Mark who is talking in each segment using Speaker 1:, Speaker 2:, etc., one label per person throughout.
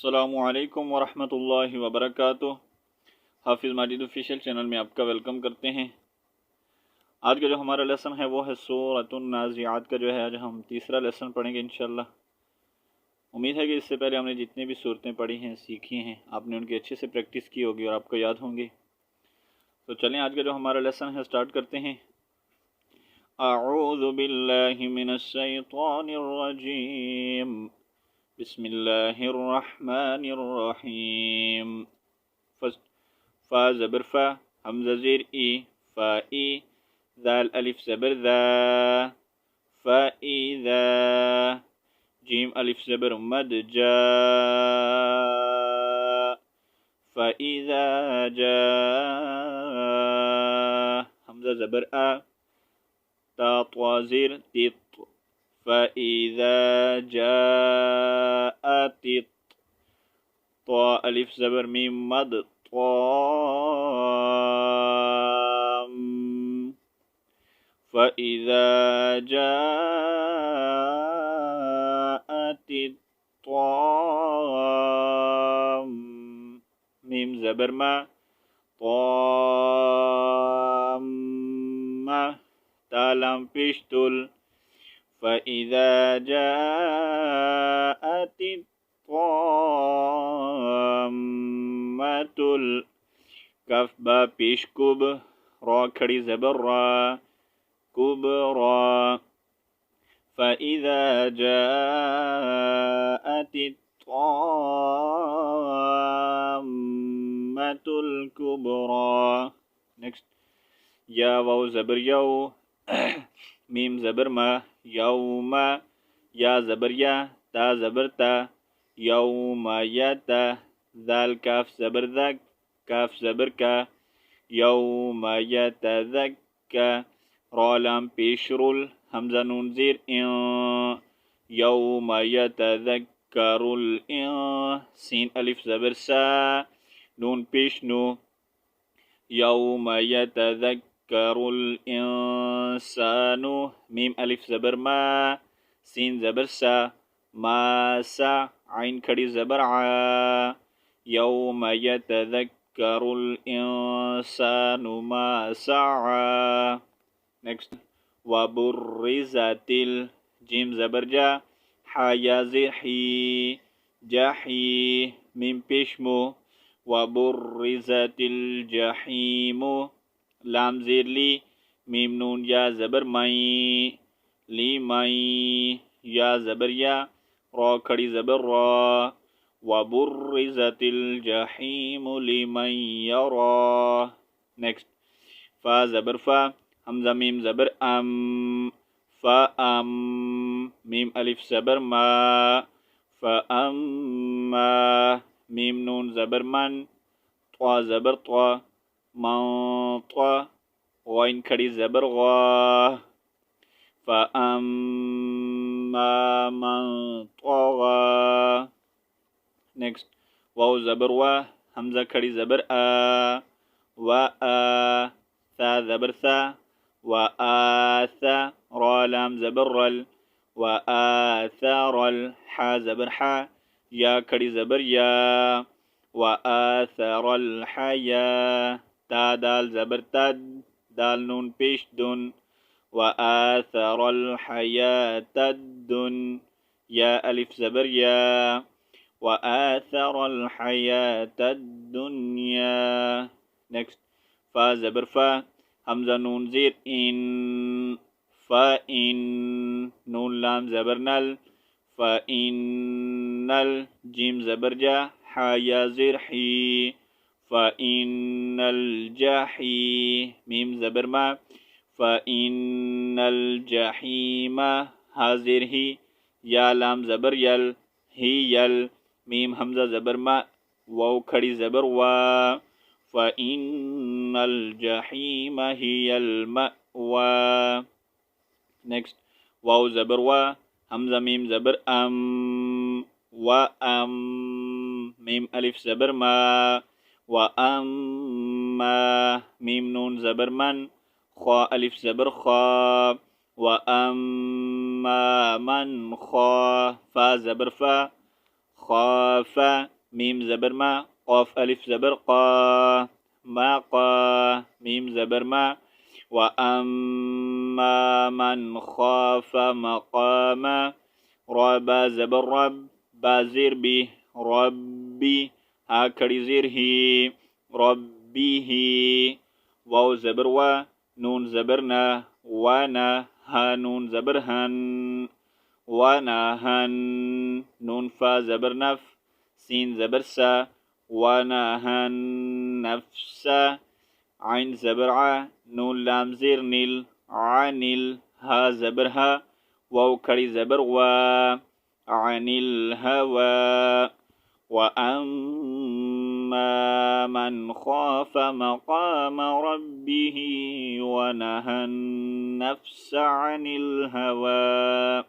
Speaker 1: अस्सलामुअलैकुम वरहमतुल्लाहि वबरकातुह। हाफिज़ माजिद ऑफिशियल चैनल में आपका वेलकम करते हैं। आज का जो हमारा लेसन है वो है सूरतुन नाज़िआत का जो है आज हम तीसरा लेसन पढ़ेंगे इंशाल्लाह। उम्मीद है कि इससे पहले हमने जितनी भी सूरतें पढ़ी हैं सीखी हैं आपने उनकी अच्छे से प्रैक्टिस की होगी और आपको याद होंगी। तो चलें आज का जो हमारा लेसन है स्टार्ट करते हैं। अऊज़ु बिल्लाहि मिनश शैतानिर रजीम, बिस्मिल्लाहिर्रहमानिर्रहीम। फा ज़बर फा, हमज़ा ज़ेर ई, फा ई, दाल अलिफ ज़बर दा, फा ई दा, जीम अलिफ ज़बर मद जा, फा ई दा जा, हमज़ा ज़बर आ, ता त्वा ज़ेर तित, फा ई दा जा तित, त्वा अलिफ ज़बर मीम मद फ़इज़ा जाअति त्ताम, मीम ज़बर मा, ताम्मा, ता लाम पेश तुल, फ़इज़ा जाअति त्ताम्मतुल, कफ बा पेश कुब, रा खड़ी ज़बर रा, कुबरा, फ़इज़ा जाअति त्ताम्मतुल कुबरा। नेक्स्ट, या वाव ज़बर यौ, मीम ज़बर मा, यौमा, या ज़बर या, ता ज़बर ता, यौमा यता, दाल काफ ज़बर दक, काफ ज़बर का, यौमा यतज़क्का, रा लाम पेश रुल, हमज़ा नून ज़ेर इन, यौमा यतज़क्करुल इन, सीन अलिफ ज़बर सा, नून पेश नु, यौमा यतज़क्करुल इंसानु, मीम अलिफ ज़बर मा, सीन ज़बर सा, मा सा, आइन खड़ी ज़बर आ, यौमा यतज़क्करुल इंसानु मा सआ। नेक्स्ट, वबुर्रिज़तिल, जीम ज़बर जा, हा या ज़ेर ही, जाही, मीम पेश मो, वबुर्रिज़तिल जहीमु, लाम ज़ेर ली, मीम नून या ज़बर मई, ली मई, या ज़बर या, रा खड़ी ज़बर रा, वबुर्रिज़तिल जहीमु लिमन यरा। नेक्स्ट, फा ज़बर फा, हमज़ा मीम ज़बर अम, फा अम, मीम अलिफ ज़बर मा, फा अम्मा, मीम नून ज़बर मन, त्वा ज़बर त्वा, मन त्वा, वाइन खड़ी ज़बर गा, फा अम्मा मन त्वा। नेक्स्ट, वाव ज़बर वा, हमज़ा खड़ी ज़बर आ, वा आ, सा ज़बर सा, वा आ सा, रा लाम ज़बर रल, वा आ सा रल, हा ज़बर हा, या खड़ी ज़बर या, वा आ सा रल हया, ता दाल ज़बर तद, दाल नून पेश दुन, वा आ सा रल हया तद्दुन, या अलिफ ज़बर या, वआथर अलहयात दुनिया। नेक्स्ट, फा ज़बर फा, हमज़ा नून ज़ेर इन, फ़ा इन, नून लाम ज़बर नल, फ़ा इन नल, जीम ज़बर जा, हा या ज़ेर ही, फ़ा इन नल जाही, मीम ज़बर मा, फ़ा इन नल जाहीमा, हा ज़ेर ही, या लाम ज़बर यल, ही यल, मीम हमज़ा ज़बर मा, वाव खड़ी ज़बर वा, फ़इन्नल जहीम हियल मअवा। नेक्स्ट, वाव ज़बर वा, हमज़ा मीम ज़बर अम, वा अम, मीम अलिफ ज़बर मा, वा अम्मा, मीम नून ज़बर मन, ख्वा अलिफ ज़बर ख्वा, व अम्मा मन ख्वा, फा ज़बर फा, ख्वाफा, ميم زبر ما قاف ألف زبر قا ما قا ميم زبر ما وأما من خاف مقام ربا زبر رب بازير به ربي هاكري زير هي ربيه واو زبر و نون زبرنا وانا ها نون زبر هن ونهن نون فا زبر نف سين زبر سا ونهن نفسا عين زبر ع نون لام زير نيل عنيل ها زبر ها واو كري زبر و عن الهوى وأما من خاف مقام ربه ونهى النفس عن الهوى.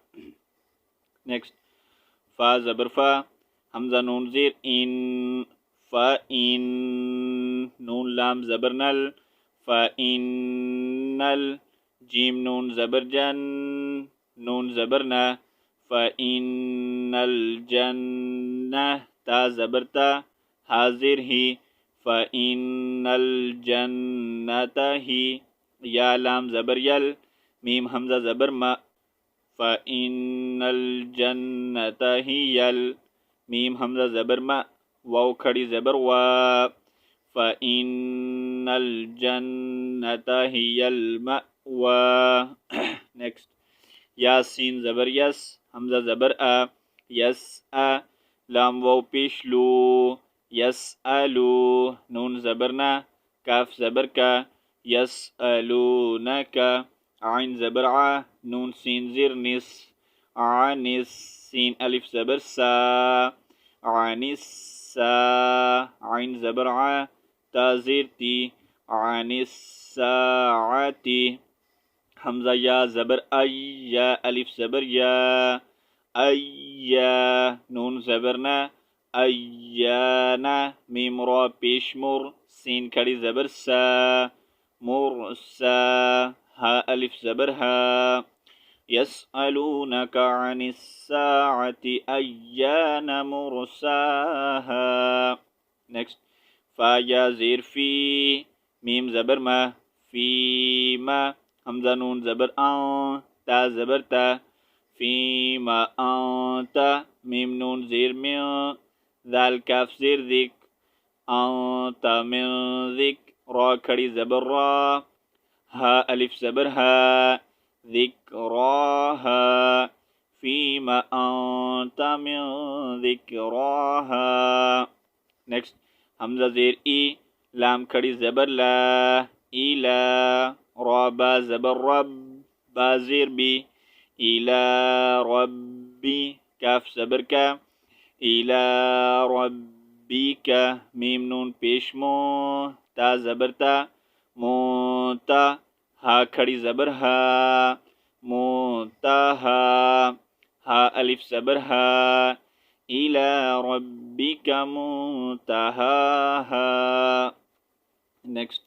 Speaker 1: Next. فا زبر فا همزة نون زير إن فإن نون لام زبر نل فإن جيم نون زبر جن نون زبرنا فإن الجنة تا زبرتا حاضر هي فإن الجنة هي يا لام زبر يل ميم همزة زبر ما فإن الجنة هي ميم همزة زبر ما واو کڑی زبر وا فإن الجنة هي المأوى. Next. ياسين زبر يس همزة زبر أ يس أ لام واو پیشلو يسألو نون زبرنا كاف زبر كا يسألونك عين زبر ع نون سين زير نس عنس سين ألف زبر سا عنسا عين زبر ع تا زير تي عن الساعة همزة يا زبر أي يا ألف زبر يا أي نون زبرنا أيانا ميم را بيشمر سين كري زبر سا مرسا ها ألف زبر ها يسألونك عن الساعة أيان مرساها. Next. فا يا زير في ميم زبر ما في ما همزة نون زبر آن تا زبر تا فيما أنت ميم نون زير من ذال كاف زير ذك أنت من ذك را كري زبر را ها ألف زبر ها ذكراها فيما أنت من ذكراها. Next. همزة زير إي لام كري زبر لا إلى رابا زبر رب بازير بي إلى ربي كاف زبر كا إلى ربك ميم نون پیشمو تا زبر تا موتا ها کھڑی زبر ها موتاها ها ألف زبر ها إلى ربك منتهاها. Next.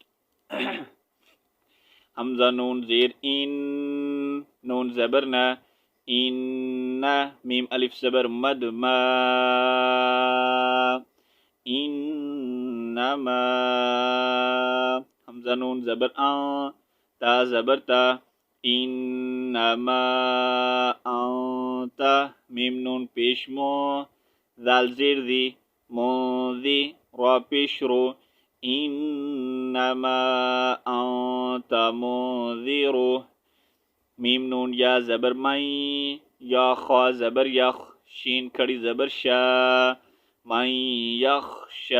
Speaker 1: همزة نون زير إن نون زبرنا إن ميم ألف زبر مد ما إنما همزة نون زبر تا زبر تا إنما أنت ميم نون پیشمو ذال زير ذي منذي را پیشرو إنما أنت منذر ميم نون يا زبر مي يا خا زبر يخ شين كري زبر شا من يخشى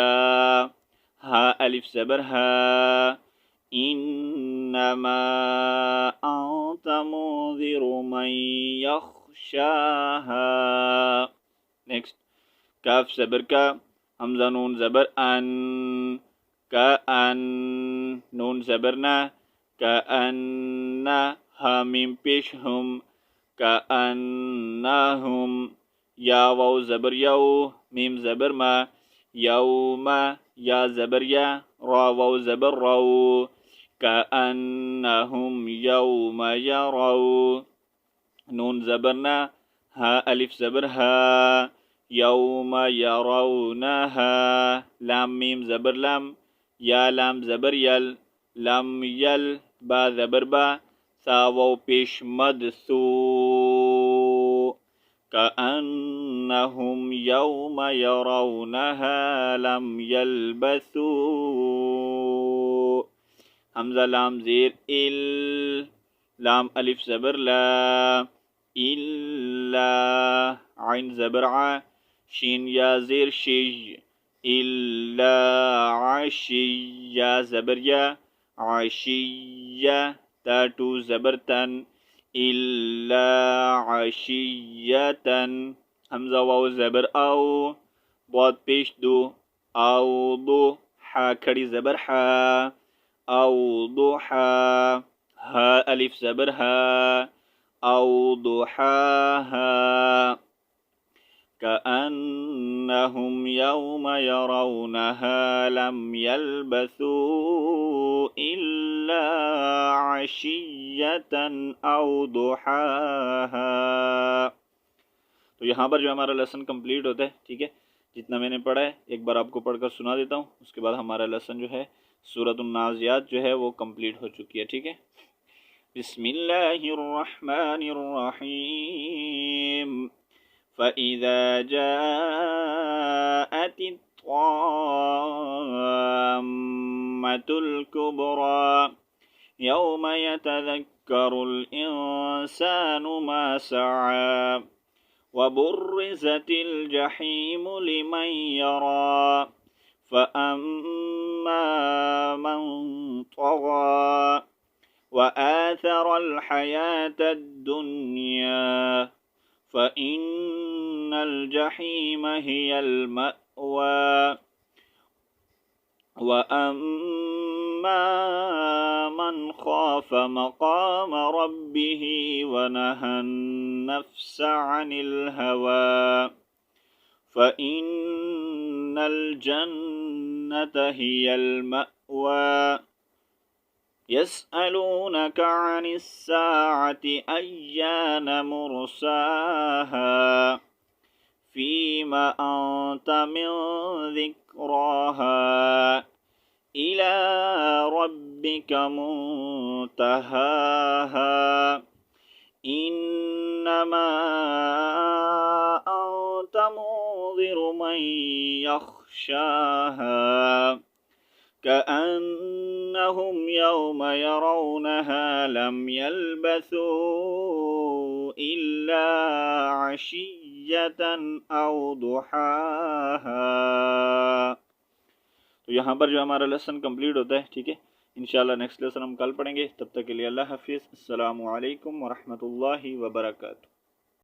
Speaker 1: ها ألف زبر ها إنما أنت منذر من يخشاها. Next. كاف زبر كا همزة نون زبر أن كأن نون زبرنا كأن هميم پیشهم كأنهم يا واو زبر يو ميم زبر ما يوم يا زبر يا را واو زبر رو كأنهم يوم يروا نون زبرنا ها ألف زبر ها यौम यरौनहा, लाम मीम ज़बर लाम, या लाम ज़बर यल, लम यल, बा ज़बर बा, सा वाव पेश मद सू, कअन्नहुम यौम यरौनहा लम यल्बसू, हमज़ा लाम ज़ेर इल, लाम अलिफ ज़बर ला, इल्ला, आइन ज़बर आ, शीन या ज़ेर शिज, इल्ला आशिया ज़बर या, आशिया, ता टू ज़बर तन, इल्ला आशियतन, हमज़ा वाव ज़बर आओ, बहुत पेश दो, आओ दो, हा खड़ी ज़बर हा, आओ दुहा, हा अलिफ ज़बर हा, आओ दुहाहा, कअन्नहुम यौम यरौनहा लम यल्बसू इल्ला अशिय्यतन औ दुहाहा। तो यहाँ पर जो हमारा लेसन कंप्लीट होता है, ठीक है। जितना मैंने पढ़ा है एक बार आपको पढ़कर सुना देता हूँ, उसके बाद हमारा लेसन जो है सूरतुन नाज़ियात जो है वो कंप्लीट हो चुकी है, ठीक है। बिस्मिल्लाहिर्रहमानिर्रहीम, फ़इज़ा जाअतित ताम्मतुल कुब्रा यौम यतज़क्करुल इंसानु मा सआ वबुर्रिज़तिल जहीमु लिमन यरा फ़अम्मा मन तग़ा वआथरल हयातद दुनिया फ़इन्नल जहीम हियल मअवा वअम्मा मन खाफ़ मक़ाम रब्बिही वनहन नफ्स अनिल हवा फ़इन्नल जन्नत हियल मअवा यसअलूनक अनिस्साअति अय्यान मुरसाहा फ़ीमा अन्त मिन ज़िक्राहा इला रब्बिक मुंतहाहा इन्नमा अन्त मुंज़िरु मन यख्शाहा कअन्नहुम यौम यरौनहा लम यल्बसू इल्ला अशिय्यतन औ दुहाहा। तो यहाँ पर जो हमारा लेसन कंप्लीट होता है, ठीक है। इंशाल्लाह नेक्स्ट लेसन हम कल पढ़ेंगे। तब तक के लिए अल्लाह हाफिज़। अस्सलामु अलैकुम वरहमतुल्लाहि वबरकातुहू।